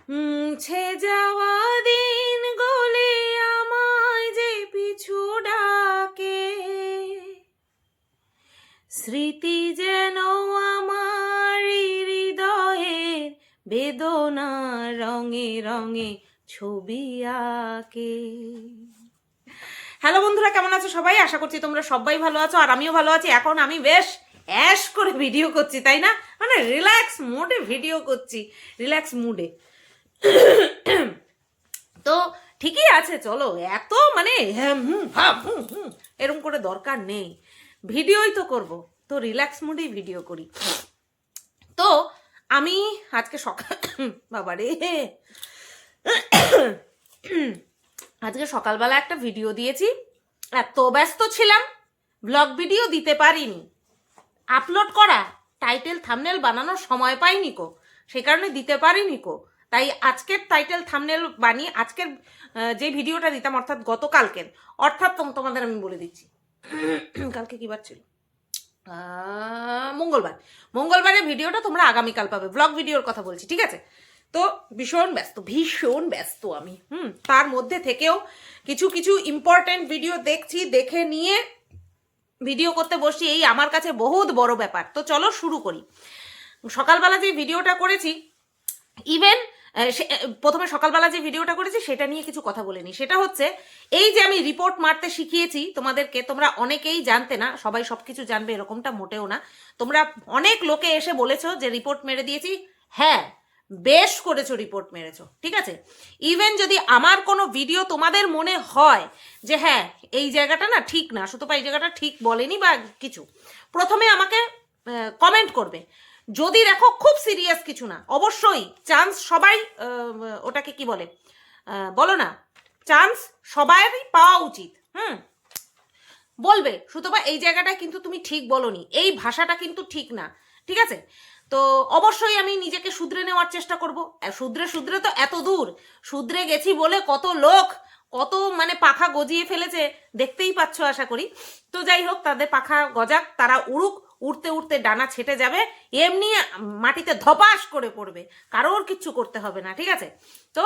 মুছে যাওয়া দিন গলে আমায় যে পিছু ডাকে, স্মৃতি যেন আমার হৃদয়ের বেদনা রঙে রঙে ছবি আঁকে। হ্যালো বন্ধুরা, কেমন আছো সবাই? আশা করছি তোমরা সবাই ভালো আছো, আর আমিও ভালো আছি। এখন আমি বেশ অ্যাশ করে ভিডিও করছি, তাই না? মানে রিল্যাক্স মোডে ভিডিও করছি, রিল্যাক্স মুডে। তো ঠিকই আছে, চলো, এত মানে এরকম করে দরকার নেই, ভিডিওই তো করব, তো রিল্যাক্স মুডেই ভিডিও করি। তো আমি আজকে সকাল বাবারে আজকে সকালবেলা একটা ভিডিও দিয়েছি, এত ব্যস্ত ছিলাম ব্লগ ভিডিও দিতে পারিনি, আপলোড করা টাইটেল থাম্বনেল বানানোর সময় পাইনি কো, সেই কারণে দিতে পারিনি কো। তাই আজকের টাইটেল থাম্বনেল বানিয়ে আজকের যে ভিডিওটা দিতাম, অর্থাৎ গতকালকের, অর্থাৎ তোমাদের আমি বলে দিচ্ছি কালকে কি বার ছিল, মঙ্গলবারের ভিডিওটা তোমরা আগামীকাল পাবে, ব্লগ ভিডিওর কথা বলছি, ঠিক আছে? তো ভীষণ ব্যস্ত আমি, তার মধ্যে থেকেও কিছু কিছু ইম্পর্টেন্ট ভিডিও দেখছি, দেখে নিয়ে ভিডিও করতে বসি, এই আমার কাছে বহুত বড় ব্যাপার। তো চলো শুরু করি। সকালবেলা যে ভিডিওটা করেছি, ইভেন প্রথমে সকালবেলা যে ভিডিওটা করেছি সেটা নিয়ে কিছু কথা বলিনি। সেটা হচ্ছে এই যে আমি রিপোর্ট মারতে শিখিয়েছি তোমাদেরকে, তোমরা অনেকেই জানতে না, সবাই সবকিছু জানবে এরকমটা মোটেও না। তোমরা অনেক লোকে এসে বলেছো যে রিপোর্ট মেরে দিয়েছি, হ্যাঁ বেশ করেছো, রিপোর্ট মেরেছো, ঠিক আছে। ইভেন যদি আমার কোনো ভিডিও তোমাদের মনে হয় যে হ্যাঁ এই জায়গাটা না ঠিক না, সুতপা এই জায়গাটা ঠিক বলেনি বা কিছু, প্রথমে আমাকে কমেন্ট করবে। যদি দেখো খুব সিরিয়াস কিছু না, অবশ্যই চান্স সবাই, ওটাকে কি বলে বলো না, চান্স সবারই পাওয়া উচিত, বলবে সুতপা এই জায়গাটায় কিন্তু তুমি ঠিক বলনি, এই ভাষাটা কিন্তু ঠিক না, ঠিক আছে। তো অবশ্যই আমি নিজেকে শুধরে নেওয়ার চেষ্টা করব। শুধরে তো এত দূর শুধরে গেছি বলে কত লোক কত মানে পাখা গজিয়ে ফেলেছে, দেখতেই পাচ্ছ আশা করি। তো যাই হোক, তাদের পাখা গজাক, তারা উড়ুক, উড়তে উড়তে ডানা ছেটে যাবে, এমনি মাটিতে ধপাস করে পড়বে, কারোর কিচ্ছু করতে হবে না, ঠিক আছে। তো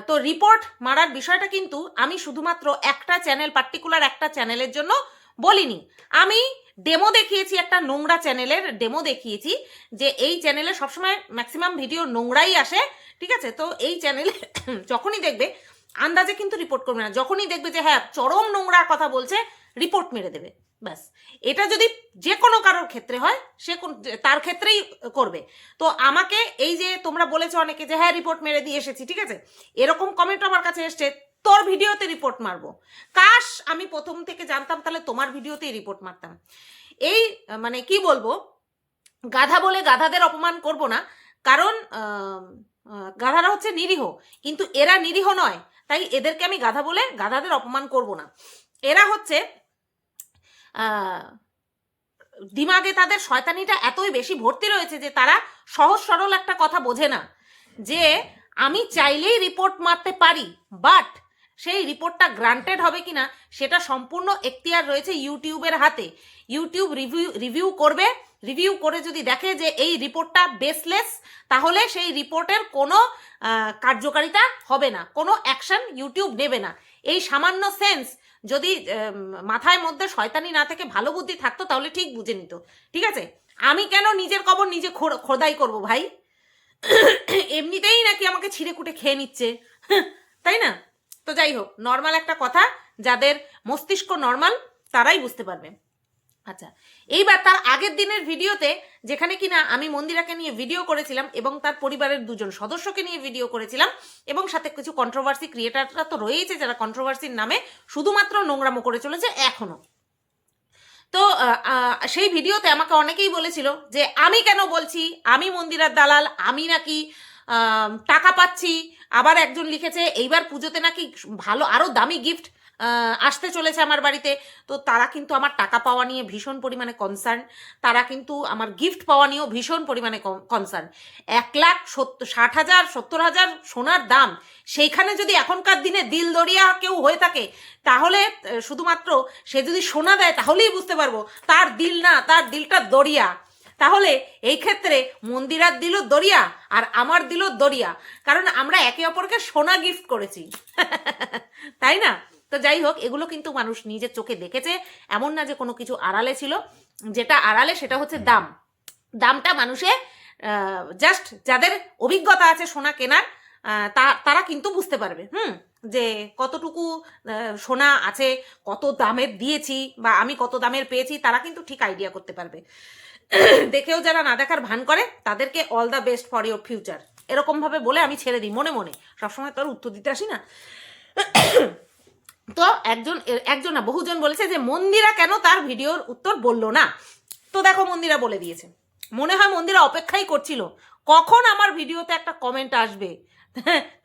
তো রিপোর্ট মারার বিষয়টা কিন্তু আমি শুধুমাত্র একটা চ্যানেল, পার্টিকুলার একটা চ্যানেলের জন্য বলিনি। আমি ডেমো দেখিয়েছি, একটা নোংরা চ্যানেলের ডেমো দেখিয়েছি, যে এই চ্যানেলে সবসময় ম্যাক্সিমাম ভিডিও নোংরাই আসে, ঠিক আছে। তো এই চ্যানেলে যখনই দেখবে, আন্দাজে কিন্তু রিপোর্ট করবে না, যখনই দেখবে যে হ্যাঁ চরম নোংরা কথা বলছে, রিপোর্ট মেরে দেবে, ব্যাস। এটা যদি যে কোনো কারোর ক্ষেত্রে হয়, সে তার ক্ষেত্রেই করবে। তো আমাকে এই যে তোমরা বলেছো অনেকে যে হ্যাঁ রিপোর্ট মেরে দিয়ে এসেছি, ঠিক আছে, এরকম কমেন্ট আমার কাছে এসছে, তোর ভিডিওতে রিপোর্ট মারবো। কাশ আমি প্রথম থেকে জানতাম, তাহলে তোমার ভিডিওতেই রিপোর্ট মারতাম। এই মানে কি বলবো, গাধা বলে গাধাদের অপমান করব না, কারণ গাধারা হচ্ছে নিরীহ, কিন্তু এরা নিরীহ নয়, তাই এদেরকে আমি গাধা বলে গাধাদের অপমান করব না। এরা হচ্ছে দিমাগে তাদের শয়তানিটা এতই বেশি ভর্তি রয়েছে যে তারা সহজ সরল একটা কথা বোঝে না, যে আমি চাইলেই রিপোর্ট মারতে পারি, বাট সেই রিপোর্টটা গ্রান্টেড হবে কিনা সেটা সম্পূর্ণ এখতিয়ার রয়েছে ইউটিউবের হাতে। ইউটিউব রিভিউ করবে, রিভিউ করে যদি দেখে যে এই রিপোর্টটা বেসলেস, তাহলে সেই রিপোর্টের কোনো কার্যকারিতা হবে না, কোনো অ্যাকশন ইউটিউব নেবে না। এই সামান্য সেন্স যদি মাথায় মধ্যে শয়তানি না থেকে ভালো বুদ্ধি থাকতো, তাহলে ঠিক বুঝে নিত, ঠিক আছে। আমি কেন নিজের কবর নিজে খোদাই করব ভাই? এমনিতেই নাকি আমাকে ছিঁড়ে কুটে খেয়ে নিচ্ছে, তাই না? তো যাই হোক, নর্মাল একটা কথা, যাদের মস্তিষ্ক নর্মাল তারাই বুঝতে পারবে। আচ্ছা, এইবার তার আগের দিনের ভিডিওতে, যেখানে কিনা আমি মন্দিরাকে নিয়ে ভিডিও করেছিলাম এবং তার পরিবারের দুজন সদস্যকে নিয়ে ভিডিও করেছিলাম, এবং সাথে কিছু কন্ট্রোভার্সি ক্রিয়েটাররা তো রয়েছে যারা কন্ট্রোভার্সির নামে শুধুমাত্র নোংরামো করে চলেছে এখনো। তো সেই ভিডিওতে আমাকে অনেকেই বলেছিল যে আমি কেন বলছি আমি মন্দিরার দালাল, আমি নাকি টাকা পাচ্ছি। আবার একজন লিখেছে এইবার পুজোতে নাকি ভালো আরও দামি গিফট আসতে চলেছে আমার বাড়িতে। তো তারা কিন্তু আমার টাকা পাওয়া নিয়ে ভীষণ পরিমাণে কনসার্ন, তারা কিন্তু আমার গিফট পাওয়া নিয়েও ভীষণ পরিমাণে কনসার্ন। 1,60,000 70,000 সোনার দাম, সেইখানে যদি এখনকার দিনে দিল দরিয়া কেউ হয়ে থাকে, তাহলে শুধুমাত্র সে যদি সোনা দেয় তাহলেই বুঝতে পারবো তার দিল না, তার দিলটা দরিয়া। তাহলে এই ক্ষেত্রে মন্দিরার দিল দরিয়া আর আমার দিল দরিয়া, কারণ আমরা একে অপরকে সোনা গিফট করেছি। তাই না? তো যাই হোক, এগুলো কিন্তু মানুষ নিজের চোখে দেখেছে, এমন না যে কোনো কিছু আড়ালে ছিল। যেটা আড়ালে সেটা হচ্ছে দামটা মানুষে জাস্ট যাদের অভিজ্ঞতা আছে সোনা কেনার তারা কিন্তু বুঝতে পারবে যে কতটুকু সোনা আছে, কত দামের দিয়েছি বা আমি কত দামের পেয়েছি, তারা কিন্তু ঠিক আইডিয়া করতে পারবে। দেখেও যারা না দেখার ভান করে তাদেরকে all the best for your future এরকম ভাবে বলে আমি ছেড়ে দিই মনে মনে, সবসময় তোর উত্তর দিতে আসি না। তো একজন না বহুজন বলেছে যে মন্দিরা কেন তার ভিডিওর উত্তর বললো না। তো দেখো, মন্দিরা বলে দিয়েছে। মনে হয় মন্দিরা অপেক্ষাই করছিল কখন আমার ভিডিওতে একটা কমেন্ট আসবে,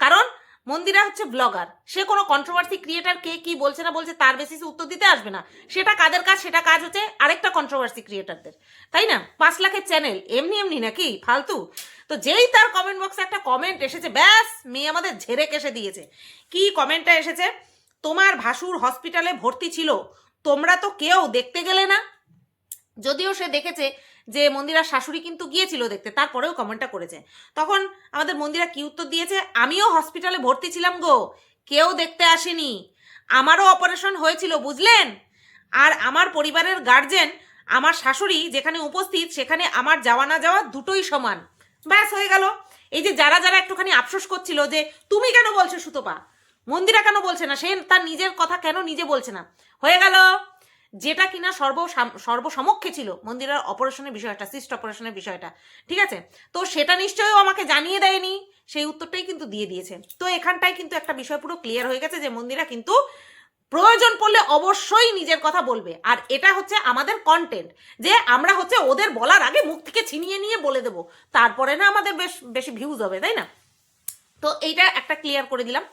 কারণ মন্দিরা হচ্ছে ব্লগার, সে কোনো কন্ট্রোভার্সি ক্রিয়েটার কে কি বলছে না বলছে তার বেসিসে উত্তর দিতে আসবে না। সেটা কাদের কাজ? সেটা কাজ হচ্ছে আরেকটা কন্ট্রোভার্সি ক্রিয়েটারদের, তাই না? 5 লাখের চ্যানেল এমনি নাকি ফালতু? তো যেই তার কমেন্ট বক্সে একটা কমেন্ট এসেছে, ব্যাস মেয়ে আমাদের ঝেড়ে কেসে দিয়েছে। কি কমেন্টটা এসেছে? তোমার ভাসুর হসপিটালে ভর্তি ছিল, তোমরা তো কেউ দেখতে গেলে না। যদিও সে দেখেছে যে মন্দিরার শাশুড়ি কিন্তু গিয়েছিল দেখতে, তারপরেও কমেন্টটা করেছে। তখন আমাদের মন্দিরা কি উত্তর দিয়েছে? আমিও হসপিটালে ভর্তি ছিলাম গো, কেউ দেখতে আসেনি, আমারও অপারেশন হয়েছিল বুঝলেন, আর আমার পরিবারের গার্জেন আমার শাশুড়ি যেখানে উপস্থিত সেখানে আমার যাওয়া না যাওয়া দুটোই সমান। ব্যাস হয়ে গেল। এই যে যারা যারা একটুখানি আফসোস করছিল যে তুমি কেন বলছো সুতপা, মন্দিরা কেন বলছে না, সে তার নিজের কথা কেন নিজে বলছে না, হয়ে গেল। যেটা কিনা সর্বসমক্ষে ছিল মন্দিরার অপারেশনের বিষয়টা, সিস্ট অপারেশনের বিষয়টা, ঠিক আছে? তো সেটা নিশ্চয়ই আমাকে জানিয়ে দেয়নি, সেই উত্তরটাই কিন্তু দিয়ে দিয়েছে। তো এখানটায় কিন্তু একটা বিষয় পুরো ক্লিয়ার হয়ে গেছে যে মন্দিরা কিন্তু প্রয়োজন পড়লে অবশ্যই নিজের কথা বলবে। আর এটা হচ্ছে আমাদের কন্টেন্ট, যে আমরা হচ্ছে ওদের বলার আগে মুখ থেকে ছিনিয়ে নিয়ে বলে দেবো, তারপরে না আমাদের বেশি ভিউজ হবে, তাই না? তো এইটা একটা ক্লিয়ার করে দিলাম।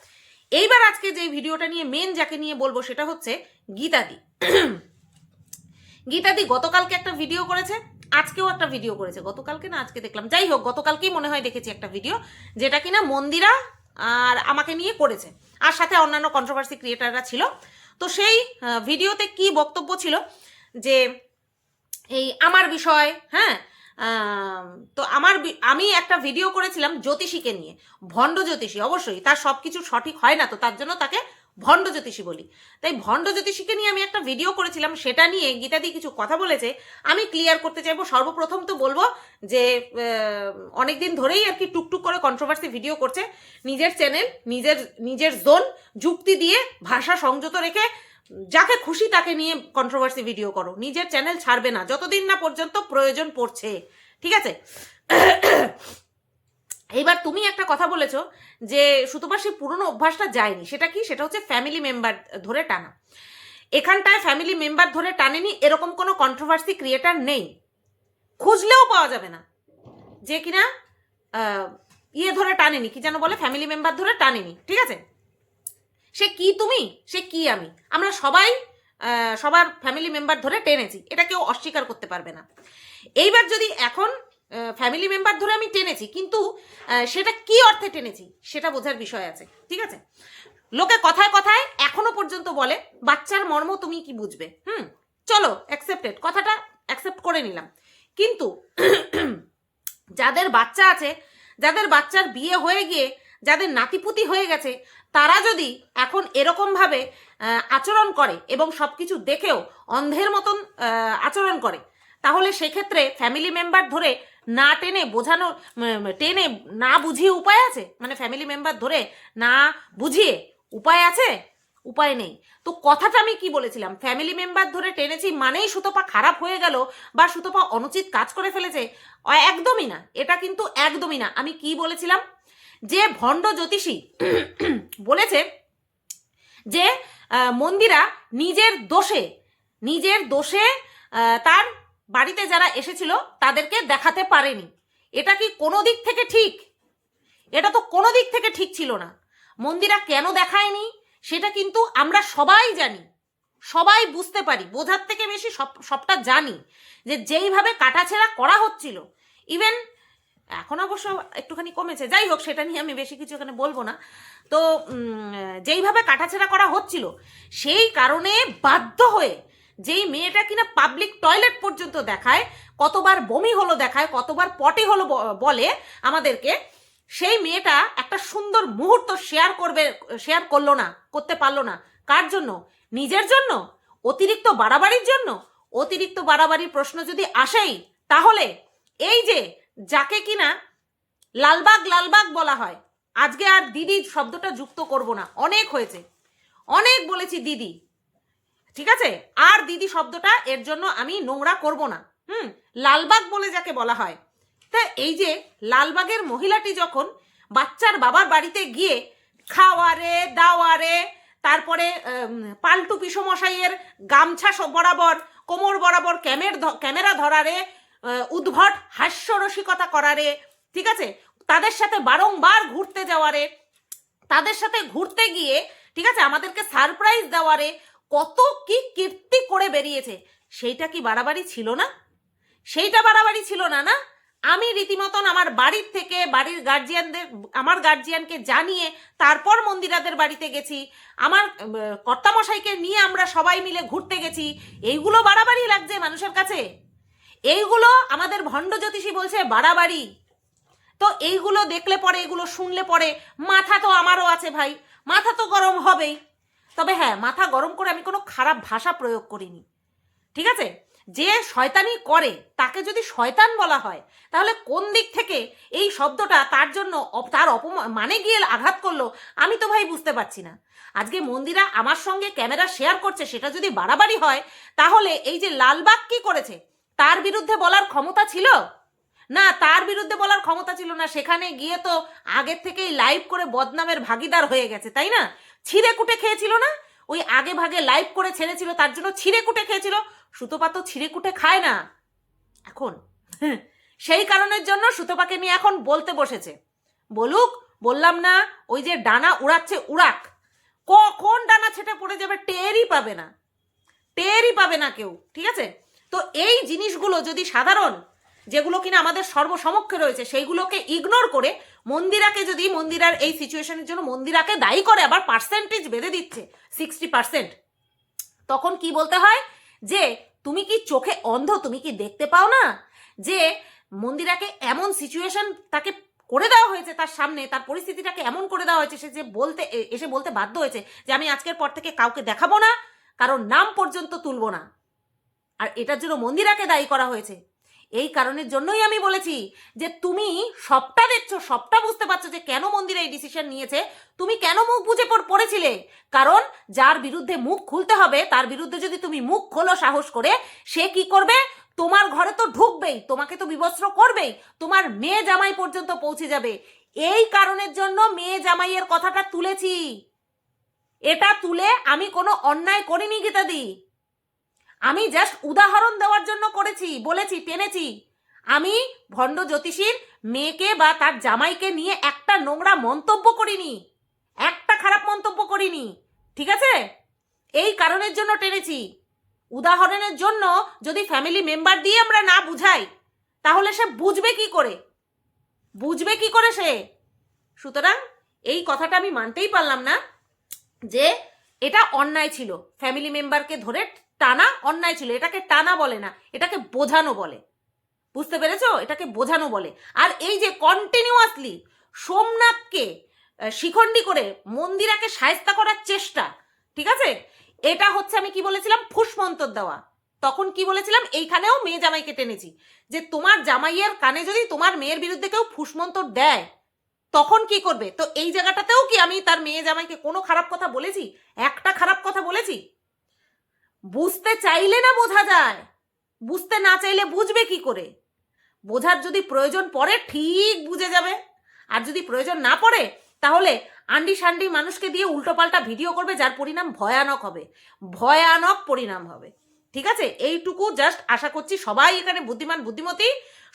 এইবার আজকে যে ভিডিওটা নিয়ে মেন যাকে নিয়ে বলবো সেটা হচ্ছে গীতাদি। গীতাদি গতকালকে একটা ভিডিও করেছে, আজকেও একটা ভিডিও করেছে। গতকালকে না আজকে দেখলাম, যাই হোক গতকালকেই মনে হয় দেখেছি একটা ভিডিও, যেটা কিনা মন্দিরা আর আমাকে নিয়ে করেছে, আর সাথে অন্যান্য কন্ট্রোভার্সি ক্রিয়েটাররা ছিল। তো সেই ভিডিওতে কি বক্তব্য ছিল যে এই আমার বিষয়, হ্যাঁ, তো আমি একটা ভিডিও করেছিলাম জ্যোতিষীকে নিয়ে, ভণ্ড জ্যোতিষী। অবশ্যই তার সব কিছু সঠিক হয় না, তো তার জন্য তাকে ভণ্ড জ্যোতিষী বলি। তাই ভণ্ড জ্যোতিষীকে নিয়ে আমি একটা ভিডিও করেছিলাম, সেটা নিয়ে গীতাদি কিছু কথা বলেছে। আমি ক্লিয়ার করতে চাইবো। সর্বপ্রথম তো বলবো যে অনেকদিন ধরেই আর কি টুকটুক করে কন্ট্রোভার্সি ভিডিও করছে, নিজের চ্যানেল, নিজের জোন, যুক্তি দিয়ে ভাষা সংযত রেখে যাকে খুশি তাকে নিয়ে কন্ট্রোভার্সি ভিডিও করো, নিজের চ্যানেল ছাড়বে না যতদিন না পর্যন্ত প্রয়োজন পড়ছে, ঠিক আছে? এইবার তুমি একটা কথা বলেছো যে সুতপা সেই পুরনো অভ্যাসটা যায়নি, সেটা কি? সেটা হচ্ছে ফ্যামিলি মেম্বার ধরে টানা। এখানটায় ফ্যামিলি মেম্বার ধরে টানেনি এরকম কোনো কন্ট্রোভার্সি ক্রিয়েটার নেই, খুঁজলেও পাওয়া যাবে না যে কিনা ইয়ে ধরে টানেনি, কি যেন বলে, ফ্যামিলি মেম্বার ধরে টানেনি, ঠিক আছে? সে কি তুমি, সে কি আমি, আমরা সবাই সবার ফ্যামিলি মেম্বার ধরে টেনেছি, এটা কেউ অস্বীকার করতে পারবে না। এইবার যদি এখন ফ্যামিলি মেম্বার ধরে আমি টেনেছি, কিন্তু সেটা কি অর্থে টেনেছি সেটা বোঝার বিষয় আছে, ঠিক আছে? লোকে কথায় কথায় এখনো পর্যন্ত বলে বাচ্চার মর্ম তুমি কি বুঝবে। চলো অ্যাকসেপ্টেড, কথাটা অ্যাকসেপ্ট করে নিলাম। কিন্তু যাদের বাচ্চা আছে, যাদের বাচ্চার বিয়ে হয়ে গিয়ে যাদের নাতিপুতি হয়ে গেছে, তারা যদি এখন এরকমভাবে আচরণ করে এবং সব কিছু দেখেও অন্ধের মতন আচরণ করে, তাহলে সেক্ষেত্রে ফ্যামিলি মেম্বার ধরে না টেনে বোঝানো, টেনে না বুঝিয়ে উপায় আছে? মানে ফ্যামিলি মেম্বার ধরে না বুঝিয়ে উপায় আছে? উপায় নেই। তো কথাটা আমি কি বলেছিলাম, ফ্যামিলি মেম্বার ধরে টেনেছি মানেই সুতপা খারাপ হয়ে গেল বা সুতপা অনুচিত কাজ করে ফেলেছে? একদমই না, এটা কিন্তু একদমই না। আমি কি বলেছিলাম, যে ভণ্ড জ্যোতিষী বলেছে যে মন্দিরা নিজের দোষে তার বাড়িতে যারা এসেছিল তাদেরকে দেখাতে পারেনি। এটা কি কোনো দিক থেকে ঠিক? এটা তো কোনো দিক থেকে ঠিক ছিল না। মন্দিরা কেন দেখায়নি সেটা কিন্তু আমরা সবাই জানি, সবাই বুঝতে পারি, বোঝার থেকে বেশি সবটা জানি, যে যেইভাবে কাটাছেঁড়া করা হচ্ছিল, ইভেন এখন অবশ্য একটুখানি কমেছে, যাই হোক সেটা নিয়ে আমি বেশি কিছু এখানে বলবো না। তো যেইভাবে কাটাছেঁড়া করা হচ্ছিল, সেই কারণে বাধ্য হয়ে যেই মেয়েটা কিনা পাবলিক টয়লেট পর্যন্ত দেখায়, কতবার বমি হলো দেখায়, কতবার পটি হলো বলে আমাদেরকে, সেই মেয়েটা একটা সুন্দর মুহূর্ত শেয়ার করলো না, করতে পারলো না। কার জন্য? নিজের জন্য? অতিরিক্ত বাড়াবাড়ির জন্য? অতিরিক্ত বাড়াবাড়ির প্রশ্ন যদি আসেই, তাহলে এই যে যাকে কিনা লালবাগ লালবাগ বলা হয়, আজকে আর দিদি শব্দটা যুক্ত করব না, অনেক হয়েছে, অনেক বলেছি দিদি, ঠিক আছে, আর দিদি শব্দটা এর জন্য আমি নোংরা করব না। লালবাগ বলে যাকে বলা হয়, তা এই যে লালবাগের মহিলাটি যখন বাচ্চার বাবার বাড়িতে গিয়ে খাওয়ারে দাওয়ারে, তারপরে পাল্টু পিসমশাইয়ের গামছা বরাবর কোমর বরাবর ক্যামেরা ধরারে, উদ্ভট হাস্যরসিকতা করারে, ঠিক আছে, তাদের সাথে বারংবার ঘুরতে যাওয়ারে, তাদের সাথে ঘুরতে গিয়ে, ঠিক আছে, আমাদেরকে সারপ্রাইজ দেওয়ারে, কত কি কীর্তি করে বেরিয়েছে, সেইটা কি বাড়াবাড়ি ছিল না? সেইটা বাড়াবাড়ি ছিল না? না, আমি রীতিমতন আমার বাড়ির থেকে আমার গার্জিয়ানকে জানিয়ে তারপর মন্দিরাদের বাড়িতে গেছি, আমার কর্তামশাইকে নিয়ে আমরা সবাই মিলে ঘুরতে গেছি। এইগুলো বাড়াবাড়ি লাগছে মানুষের কাছে? এইগুলো আমাদের ভণ্ড জ্যোতিষী বলছে বাড়াবাড়ি। তো এইগুলো দেখলে পরে, এগুলো শুনলে পরে মাথা তো আমারও আছে ভাই, মাথা তো গরম হবেই। তবে হ্যাঁ, মাথা গরম করে আমি কোনো খারাপ ভাষা প্রয়োগ করিনি, ঠিক আছে? যে শয়তানি করে তাকে যদি শয়তান বলা হয়, তাহলে কোন দিক থেকে এই শব্দটা তার জন্য, তার মানে গিয়ে আঘাত করলো, আমি তো ভাই বুঝতে পারছি না। আজকে মন্দিরা আমার সঙ্গে ক্যামেরা শেয়ার করছে, সেটা যদি বাড়াবাড়ি হয়, তাহলে এই যে লালবাগ কি করেছে, তার বিরুদ্ধে বলার ক্ষমতা ছিল না? তার বিরুদ্ধে বলার ক্ষমতা ছিল না। সেখানে গিয়ে তো আগের থেকেই লাইভ করে বদনামের ভাগিদার হয়ে গেছে, তাই না? ছিঁড়ে কুটে খেয়েছিল না? ওই আগে ভাগে লাইভ করে ছেড়েছিল, তার জন্য ছিঁড়ে কুটে খেয়েছিল। সুতপা তো ছিঁড়ে কুটে খায় না এখন। সেই কারণের জন্য সুতপাকে নিয়ে এখন বলতে বসেছে। বলুক, বললাম না, ওই যে ডানা উড়াচ্ছে উড়াক, কখন ডানা ছেটে পড়ে যাবে টেরই পাবে না, টেরই পাবে না কেউ, ঠিক আছে? তো এই জিনিসগুলো যদি সাধারণ, যেগুলো কিনা আমাদের সর্বসমক্ষে রয়েছে, সেইগুলোকে ইগনোর করে মন্দিরাকে যদি, মন্দিরার এই সিচুয়েশনের জন্য মন্দিরাকে দায়ী করে, আবার পার্সেন্টেজ বেঁধে দিচ্ছে 60%, তখন কি বলতে হয় যে তুমি কি চোখে অন্ধ? তুমি কি দেখতে পাও না যে মন্দিরাকে এমন সিচুয়েশন তাকে করে দেওয়া হয়েছে, তার সামনে তার পরিস্থিতিটাকে এমন করে দেওয়া হয়েছে, সে যে এসে বলতে বাধ্য হয়েছে যে আমি আজকের পর থেকে কাউকে দেখাবো না, কারণ নাম পর্যন্ত তুলবো না। আর এটার জন্য মন্দিরাকে দায়ী করা হয়েছে। এই কারণের জন্যই আমি বলেছি যে তুমি সবটা দেখছো, সবটা বুঝতে পারছো যে কেন মন্দিরা এই ডিসিশন নিয়েছে। তুমি কেন মুখ বুঝে পড়েছিলে? কারণ যার বিরুদ্ধে মুখ খুলতে হবে, তার বিরুদ্ধে যদি তুমি মুখ খোলো সাহস করে, সে কি করবে? তোমার ঘরে তো ঢুকবেই, তোমাকে তো বিবস্ত্র করবেই, তোমার মেয়ে জামাই পর্যন্ত পৌঁছে যাবে। এই কারণের জন্য মেয়ে জামাইয়ের কথাটা তুলেছি। এটা তুলে আমি কোনো অন্যায় করিনি গীতাদি, আমি জাস্ট উদাহরণ দেওয়ার জন্য করেছি, বলেছি, টেনেছি। আমি ভণ্ড জ্যোতিষীর মেয়েকে বা তার জামাইকে নিয়ে একটা নোংরা মন্তব্য করিনি, একটা খারাপ মন্তব্য করিনি, ঠিক আছে? এই কারণের জন্য টেনেছি। উদাহরণের জন্য যদি ফ্যামিলি মেম্বার দিয়ে আমরা না বুঝাই, তাহলে সে বুঝবে কি করে? বুঝবে কি করে সে? সুতরাং এই কথাটা আমি মানতেই পারলাম না যে এটা অন্যায় ছিল, ফ্যামিলি মেম্বারকে ধরে টানা অন্যায় ছিল। এটাকে টানা বলে না, এটাকে বোঝানো বলে। বুঝতে পেরেছো? এটাকে বোঝানো বলে। আর এই যে কন্টিনিউয়াসলি সোমনাথকে শিখণ্ডী করে মন্দিরাকে শায়েস্তা করার চেষ্টা, ঠিক আছে, এটা হচ্ছে, আমি কি বলেছিলাম, ফুসমন্তর দেওয়া। তখন কি বলেছিলাম, এইখানেও মেয়ে জামাইকে টেনেছি যে তোমার জামাইয়ের কানে যদি তোমার মেয়ের বিরুদ্ধে কেউ ফুসমন্তর দেয়, তখন কি করবে? তো এই জায়গাটাতেও কি আমি তার মেয়ে জামাইকে কোনো খারাপ কথা বলেছি? একটা খারাপ কথা বলেছি? বুঝতে চাইলে না বোঝা যায়, বুঝতে না চাইলে বুঝবে কি করে? বোঝার যদি প্রয়োজন পড়ে ঠিক বুঝে যাবে, আর যদি প্রয়োজন না পড়ে তাহলে আন্ডি সান্ডি মানুষকে দিয়ে উল্টোপাল্টা ভিডিও করবে, যার পরিণাম ভয়ানক হবে, ভয়ানক পরিণাম হবে, ঠিক আছে? এইটুকু জাস্ট আশা করছি সবাই এখানে বুদ্ধিমান বুদ্ধিমতী,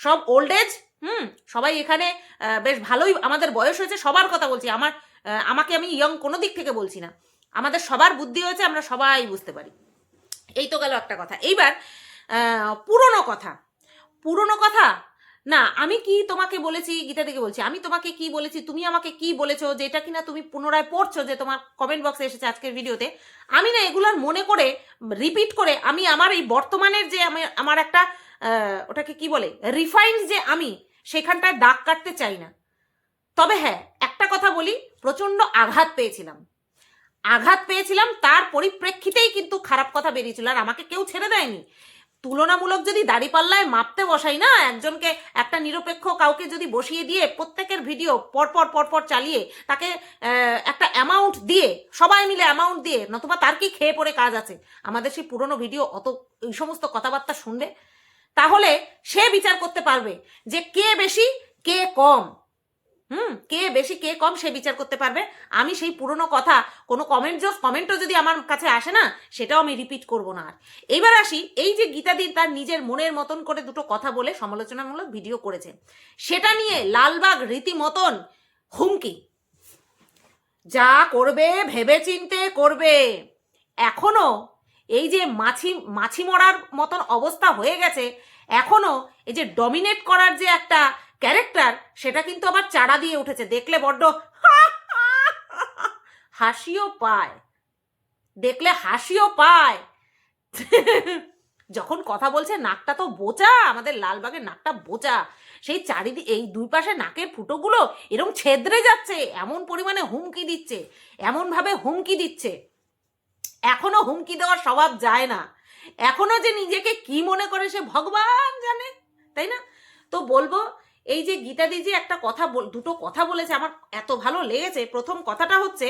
সব ওল্ড এজ, সবাই এখানে বেশ ভালোই, আমাদের বয়স হয়েছে, সবার কথা বলছি, আমাকে আমি ইয়ং কোনো দিক থেকে বলছি না, আমাদের সবার বুদ্ধি হয়েছে, আমরা সবাই বুঝতে পারি। এই তো গেল একটা কথা। এইবার পুরনো কথা, না, আমি কি তোমাকে বলেছি, গীতা দিকে বলছি, আমি তোমাকে কি বলেছি, তুমি আমাকে কি বলেছো, যেটা কিনা তুমি পুনরায় পড়ছো, যে তোমার কমেন্ট বক্সে এসেছে আজকের ভিডিওতে, আমি না এগুলার মনে করে রিপিট করে আমি আমার এই বর্তমানের যে আমার একটা ওটাকে কি বলে রিফাইন্ড যে আমি সেখানটায় দাগ কাটতে চাই না। তবে হ্যাঁ, একটা কথা বলি, প্রচণ্ড আঘাত পেয়েছিলাম, তার পরিপ্রেক্ষিতেই কিন্তু খারাপ কথা বেরিয়েছিল। আর আমাকে কেউ ছেড়ে দেয়নি। তুলনামূলক যদি দাঁড়িপাল্লায় মাপতে বসাই না, একজনকে, একটা নিরপেক্ষ কাউকে যদি বসিয়ে দিয়ে প্রত্যেকের ভিডিও পরপর চালিয়ে তাকে একটা অ্যামাউন্ট দিয়ে, সবাই মিলে অ্যামাউন্ট দিয়ে, নতুবা তার কি খেয়ে পড়ে কাজ আছে আমাদের সেই পুরনো ভিডিও অত এই সমস্ত কথাবার্তা শুনবে? তাহলে সে বিচার করতে পারবে যে কে বেশি কে কম। কে বেশি কে কম সে বিচার করতে পারবে। আমি সেই পুরনো কথা, কোনো কমেন্টও যদি আমার কাছে আসে না, সেটাও আমি রিপিট করব না। আর এইবার আসি, এই যে গীতাদি তার নিজের মনের মতন করে দুটো কথা বলে সমালোচনামূলক ভিডিও করেছে, সেটা নিয়ে লালবাগ রীতিমতন হুমকি। যা করবে ভেবে চিন্তে করবে। এখনো এই যে মাছি মরার মতন অবস্থা হয়ে গেছে, এখনো এই যে ডমিনেট করার যে একটা ক্যারেক্টার, সেটা কিন্তু আবার চাড়া দিয়ে উঠেছে। দেখলে বড্ড হাসিও পায়, দেখলে হাসিও পায়। যখন কথা বলছে, নাকটা তো বোচা, আমাদের লালবাগের নাকটা বোচা, সেই চারিদিকে এই দুই পাশে নাকের ফুটোগুলো এরকম ছেদ্রে যাচ্ছে, এমন পরিমাণে হুমকি দিচ্ছে, এমনভাবে হুমকি দিচ্ছে। এখনো হুমকি দেওয়ার স্বভাব যায় না, এখনো যে নিজেকে কি মনে করে সে ভগবান জানে, তাই না? তো বলবো, এই যে গীতাদি যে একটা কথা দুটো কথা বলেছে, আমার এত ভালো লেগেছে। প্রথম কথাটা হচ্ছে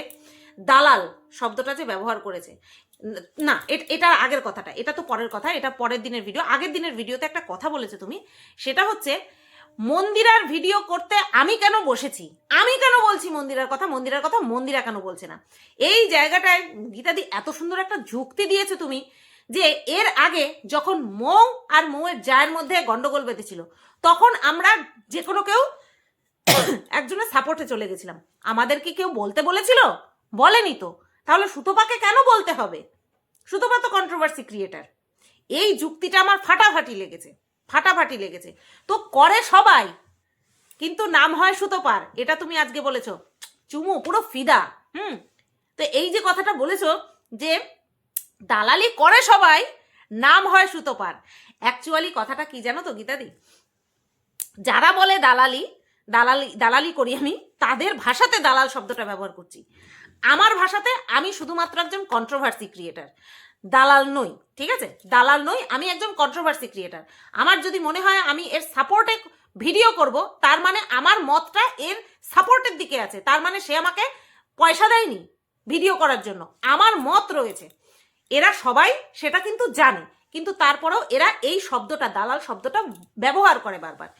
দালাল শব্দটা যে ব্যবহার করেছে, না এটা আগের কথাটা, এটা তো পরের কথা, এটা পরের দিনের ভিডিও। আগের দিনের ভিডিওতে একটা কথা বলেছে তুমি, সেটা হচ্ছে মন্দিরার ভিডিও করতে আমি কেন বসেছি, আমি কেন বলছি মন্দিরার কথা মন্দিরা কেন বলছে না। এই জায়গাটায় গীতাদি এত সুন্দর একটা যুক্তি দিয়েছে তুমি, যে এর আগে যখন মৌ আর মৌয়ের জায়ের মধ্যে গন্ডগোল বেঁধেছিল, তখন আমরা যে কোনো কেউ একজনের সাপোর্টে চলে গেছিলাম। আমাদের কি কেউ বলতে বলেছিল? বলেনি তো। তাহলে সুতপাকে কেন বলতে হবে? সুতপা তো কন্ট্রোভার্সি ক্রিয়েটার। এই যুক্তিটা আমার ফাটাফাটি লেগেছে। তো করে সবাই, কিন্তু নাম হয় সুতপার, এটা তুমি আজকে বলেছো, চুমু পুরো ফিদা। তো এই যে কথাটা বলেছো যে দালালি করে সবাই, নাম হয় সুতপার, অ্যাকচুয়ালি কথাটা কি জানো তো গীতাদি? যারা বলে দালালি করি আমি, তাদের ভাষাতে দালাল শব্দটা ব্যবহার করছি। আমার ভাষাতে আমি শুধুমাত্র একজন কন্ট্রোভার্সি ক্রিয়েটার, দালাল নই। ঠিক আছে, দালাল নই, আমি একজন কন্ট্রোভার্সি ক্রিয়েটার। আমার যদি মনে হয় আমি এর সাপোর্টে ভিডিও করব, তার মানে আমার মতটা এর সাপোর্টের দিকে আছে, তার মানে সে আমাকে পয়সা দেয়নি ভিডিও করার জন্য, আমার মত রয়েছে। এরা সবাই সেটা কিন্তু জানে, কিন্তু তারপরেও এরা এই শব্দটা, দালাল শব্দটা ব্যবহার করে বারবার।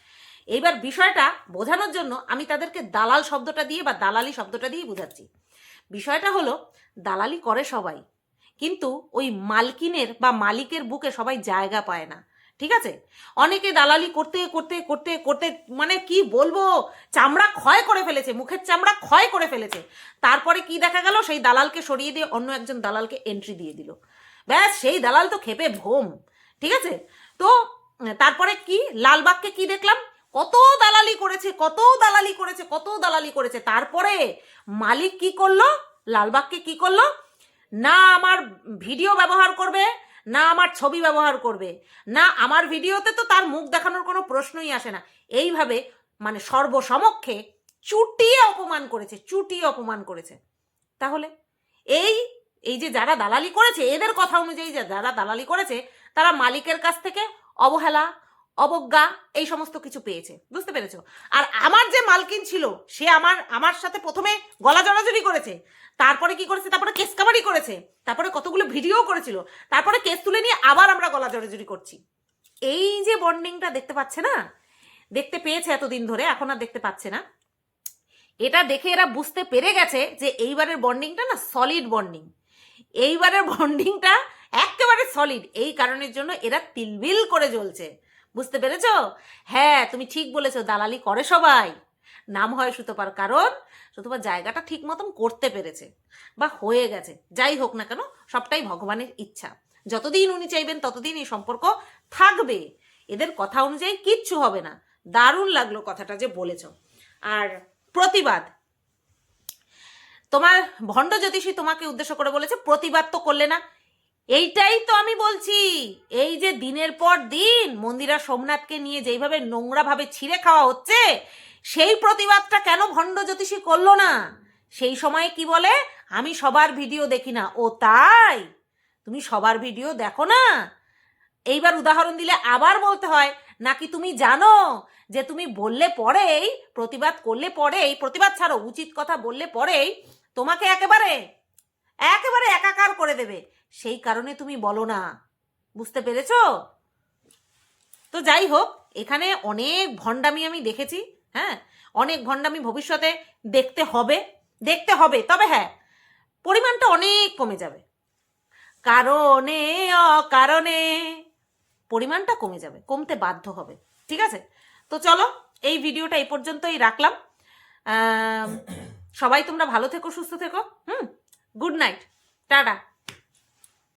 এইবার বিষয়টা বোঝানোর জন্য আমি তাদেরকে দালাল শব্দটা দিয়ে বা দালালি শব্দটা দিয়ে বোঝাচ্ছি। বিষয়টা হলো, দালালি করে সবাই, কিন্তু ওই মালকিনের বা মালিকের বুকে সবাই জায়গা পায় না। ঠিক আছে, অনেকে দালালি করতে করতে করতে করতে মানে কি বলবো, চামড়া ক্ষয় করে ফেলেছে, মুখের চামড়া ক্ষয় করে ফেলেছে। তারপরে কি দেখা গেল, সেই দালালকে সরিয়ে দিয়ে অন্য একজন দালালকে এন্ট্রি দিয়ে দিল, ব্যাস সেই দালাল তো খেপে ভোম। ঠিক আছে, তো তারপরে কি, লালবাগকে কি দেখলাম, কত দালালি করেছে। তারপরে মালিক কি করলো, লালবাগকে কি করলো, না আমার ভিডিও ব্যবহার করবে, না আমার ছবি ব্যবহার করবে, না আমার ভিডিওতে তো তার মুখ দেখানোর কোনো প্রশ্নই আসে না। এইভাবে মানে সর্বসমক্ষে চুটিয়ে অপমান করেছে। তাহলে এই যে যারা দালালি করেছে, এদের কথা অনুযায়ী যারা দালালি করেছে, তারা মালিকের কাছ থেকে অবহেলা, অবজ্ঞা, এই সমস্ত কিছু পেয়েছে, বুঝতে পেরেছো? আর আমার যে মালকিন ছিল, সে আমার সাথে প্রথমে গলা জড়াজড়ি করেছে, তারপরে কি করেছে, তারপরে কেস কাভারি করেছে, তারপরে কতগুলো ভিডিও করেছিল, তারপরে কেস তুলে নিয়ে আবার আমরা গলা জড়াজড়ি করছি। এই যে বন্ডিংটা দেখতে পেয়েছে এতদিন ধরে, এখন আর দেখতে পাচ্ছে না। এটা দেখে এরা বুঝতে পেরে গেছে যে এইবারের বন্ডিংটা না সলিড বন্ডিং, এইবারের বন্ডিংটা একেবারে সলিড। এই কারণের জন্য এরা তিলবিল করে জ্বলছে, বুঝতে পেরেছো? হ্যাঁ, তুমি ঠিক বলেছো, দালালি করে সবাই, নাম হয় সুতপার, কারণ সুতপা জায়গাটা ঠিক মতন করতে পেরেছে বা হয়ে গেছে। যাই হোক না কেন, সবটাই ভগবানের ইচ্ছা। যতদিন উনি চাইবেন ততদিন এই সম্পর্ক থাকবে, এদের কথা অনুযায়ী কিচ্ছু হবে না। দারুণ লাগলো কথাটা যে বলেছ। আর প্রতিবাদ, তোমার ভণ্ড জ্যোতিষী তোমাকে উদ্দেশ্য করে বলেছে প্রতিবাদ তো করলে না। এইটাই তো আমি বলছি, এই যে দিনের পর দিন মন্দিরা সোমনাথকে নিয়ে যেইভাবে নোংরাভাবে ছিঁড়ে খাওয়া হচ্ছে, সেই প্রতিবাদটা কেন ভণ্ড জ্যোতিষী করলো না? সেই সময় কি বলে, আমি সবার ভিডিও দেখি না। ও তাই, তুমি সবার ভিডিও দেখো না? এইবার উদাহরণ দিলে আবার বলতে হয় নাকি তুমি জানো যে তুমি বললে পরেই, প্রতিবাদ করলে পরেই, প্রতিবাদ ছাড়ো, উচিত কথা বললে পরেই তোমাকে একেবারে একেবারে একাকার করে দেবে, সেই কারণে তুমি বলো না। বুঝতে পেরেছো? তো যাই হোক, এখানে অনেক ভণ্ডামি আমি দেখেছি। হ্যাঁ, অনেক ভণ্ডামি ভবিষ্যতে দেখতে হবে, তবে হ্যাঁ, পরিমাণটা অনেক কমে যাবে। কারণে অকারণে পরিমাণটা কমে যাবে, কমতে বাধ্য হবে। ঠিক আছে, তো চলো এই ভিডিওটা এই পর্যন্তই রাখলাম। সবাই তোমরা ভালো থেকো, সুস্থ থেকো। Good night, tata.